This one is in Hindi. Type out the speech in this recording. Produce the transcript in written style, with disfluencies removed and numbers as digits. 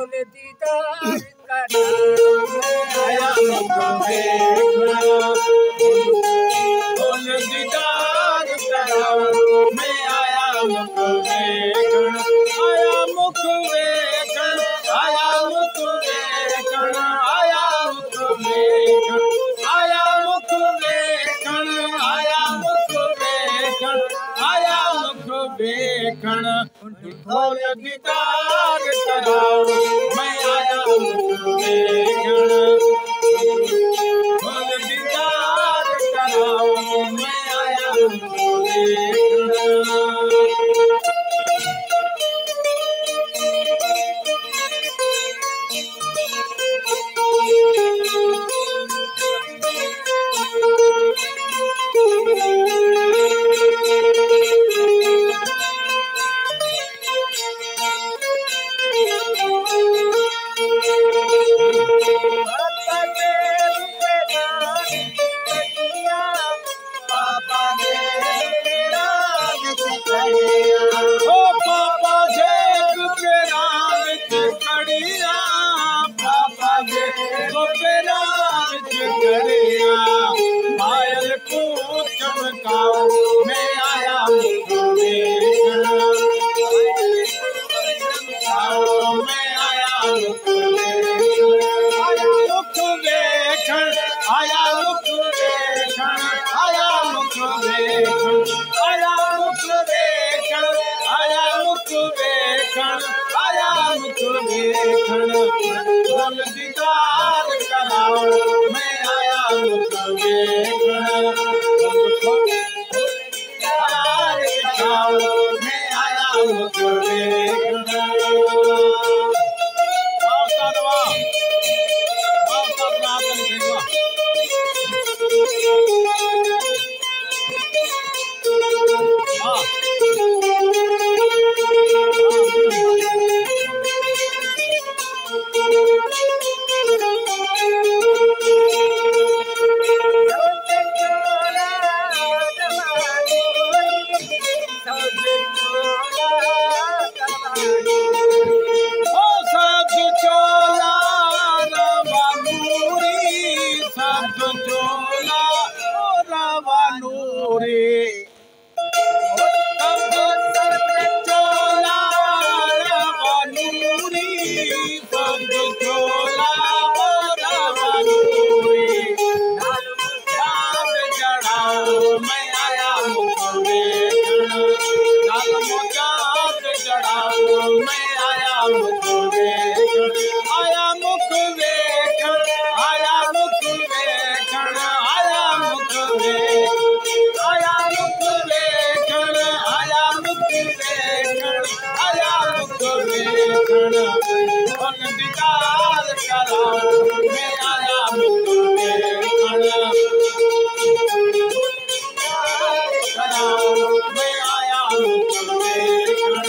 बोल दीदार कराओ मैं आया मुख देखना बोल दीदार कराओ मैं आया मुख देखना आया मुख देखन आया मुख देखन आया मुख देखन आया मुख देखन आया मुख देखन आया मुख देखन बोल दीदार कराओ मैं आया मुख देखन बोल दीदार कराओ मैं आया मुख देखन पायल को चमकाओ मैं आया मुख देखना मैं आया मुख देखन आया मुख देखन आया मुख देखन आया मुख देखन आया मुख देखन आया मुख देखन बोल दीदार कराओ मैं आया मुख देखन दीदार कराओ मैं आया मुख देखन आया मुख देखन आया मुख देखन आया मुख देखन आया मुख देखन आया मुख देखन आया मुख देखन बोल दीदार कराओ मैं आया मुख देखन कराओ मैं आया मुख देखन